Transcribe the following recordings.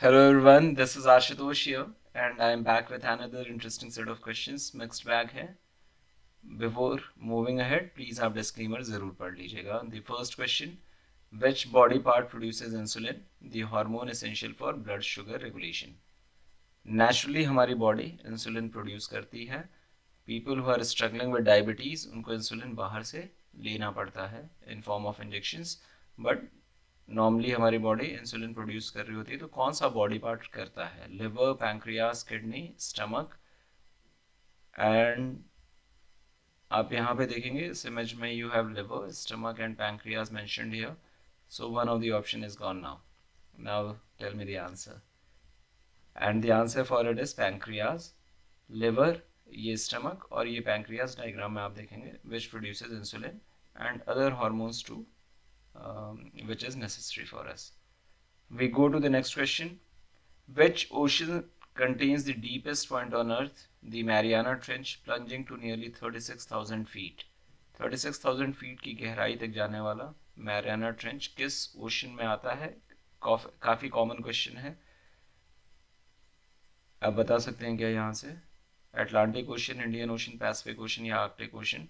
Hello everyone, this is Ashutosh here and I am back with another interesting set of questions. Mixed bag है. Before moving ahead, please आप disclaimer ज़रूर पढ़ लीजिएगा. The first question: Which body part produces insulin, the hormone essential for blood sugar regulation? Naturally हमारी body insulin produce करती है. People who are struggling with diabetes उनको insulin बाहर से लेना पड़ता है in form of injections. But normally हमारी बॉडी इंसुलिन प्रोड्यूस कर रही होती है. तो कौन सा बॉडी पार्ट करता है? Liver, pancreas, kidney, stomach. And आप यहाँ पे देखेंगे इस इमेज में you have liver, stomach and pancreas mentioned here. So one of the option is gone now. Now tell me the answer. And the answer for it is pancreas. Liver, ये stomach और ये pancreas diagram में आप देखेंगे which produces insulin and other hormones to which is necessary for us. We go to the next question. Which ocean contains the deepest point on Earth? The Mariana Trench, plunging to nearly 36,000 feet. 36,000 feet की गहराई तक जाने वाला Mariana Trench किस ocean में आता है? काफ़ी कॉमन क्वेश्चन है. आप बता सकते हैं क्या यहाँ से? Atlantic ocean, Indian ocean, Pacific ocean या आर्कटिक ओशन?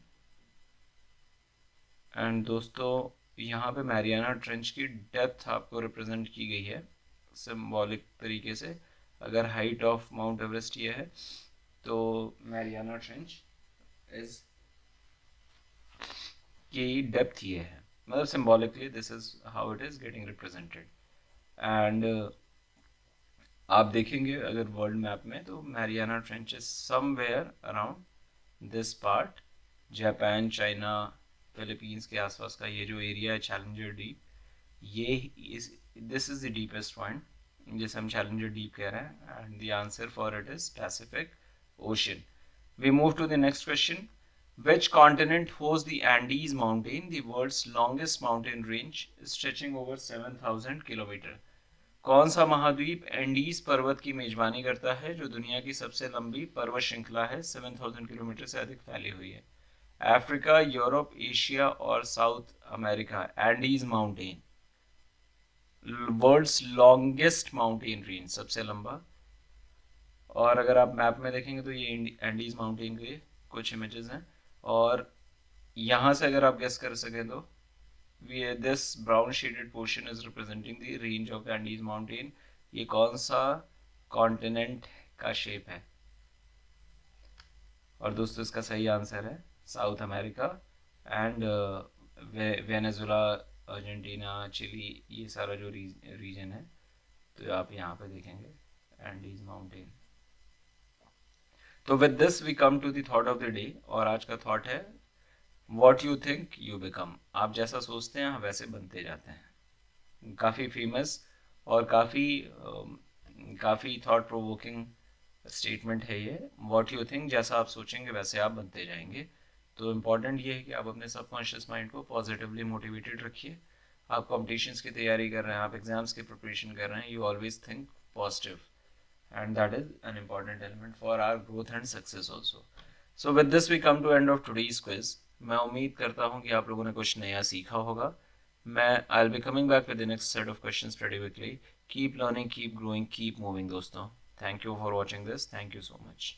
एंड दोस्तों यहाँ पे मैरियाना ट्रेंच की डेप्थ आपको रिप्रेजेंट की गई है सिंबॉलिक तरीके से. अगर हाइट ऑफ माउंट एवरेस्ट ये है तो मैरियाना ट्रेंच इज की डेप्थ ये है. मतलब symbolically this is how it is getting represented. And आप देखेंगे अगर वर्ल्ड मैप में तो Mariana trench is somewhere around this part. Japan, China, Philippines के आसपास का ये जो एरिया है चैलेंजर डीप, ये this is the deepest point जिसे हम चैलेंजर डीप कह रहे हैं. And the answer for it is Pacific Ocean. We move to the next question. Which continent hosts the Andes mountain, the world's longest mountain range, stretching over 7,000 kilometre? कौन सा महाद्वीप Andes पर्वत की मेजबानी करता है जो दुनिया की सबसे लंबी पर्वत श्रृंखला है, 7,000 किलोमीटर से अधिक फैली हुई है? अफ्रीका, यूरोप, एशिया और South America. Andes mountain, world's longest mountain range, सबसे लंबा. और अगर आप मैप में देखेंगे तो ये एंडीज माउंटेन के कुछ इमेजेस हैं. और यहाँ से अगर आप गेस कर सकें तो this brown shaded portion is representing the range of the Andes mountain. ये कौन सा कॉन्टिनेंट का शेप है? और दोस्तों इसका सही आंसर है South America. And Venezuela, Argentina, Chile, ये सारा जो रीजन है तो आप यहाँ पे देखेंगे एंडीज माउंटेन. तो with this we come to the thought of the day. और आज का थॉट है what you think you become. आप जैसा सोचते हैं वैसे बनते जाते हैं. काफ़ी फेमस और काफ़ी थॉट प्रोवोकिंग स्टेटमेंट है ये. वॉट यू थिंक, जैसा आप सोचेंगे वैसे आप बनते जाएंगे. तो इम्पॉर्टेंट ये है कि आप अपने सबकॉन्शियस माइंड को पॉजिटिवली मोटिवेटेड रखिए. आप कॉम्पिटिशन्स की तैयारी कर रहे हैं, आप एग्जाम्स की प्रिपरेशन कर रहे हैं, you always think positive and that is an important element for our growth and success also. So with this we come to end of today's quiz. मैं उम्मीद करता हूँ कि आप लोगों ने कुछ नया सीखा होगा. मैं I'll be coming back with the next set of questions pretty quickly. Keep learning, keep growing, keep moving दोस्तों. Thank you for watching this. Thank you so much.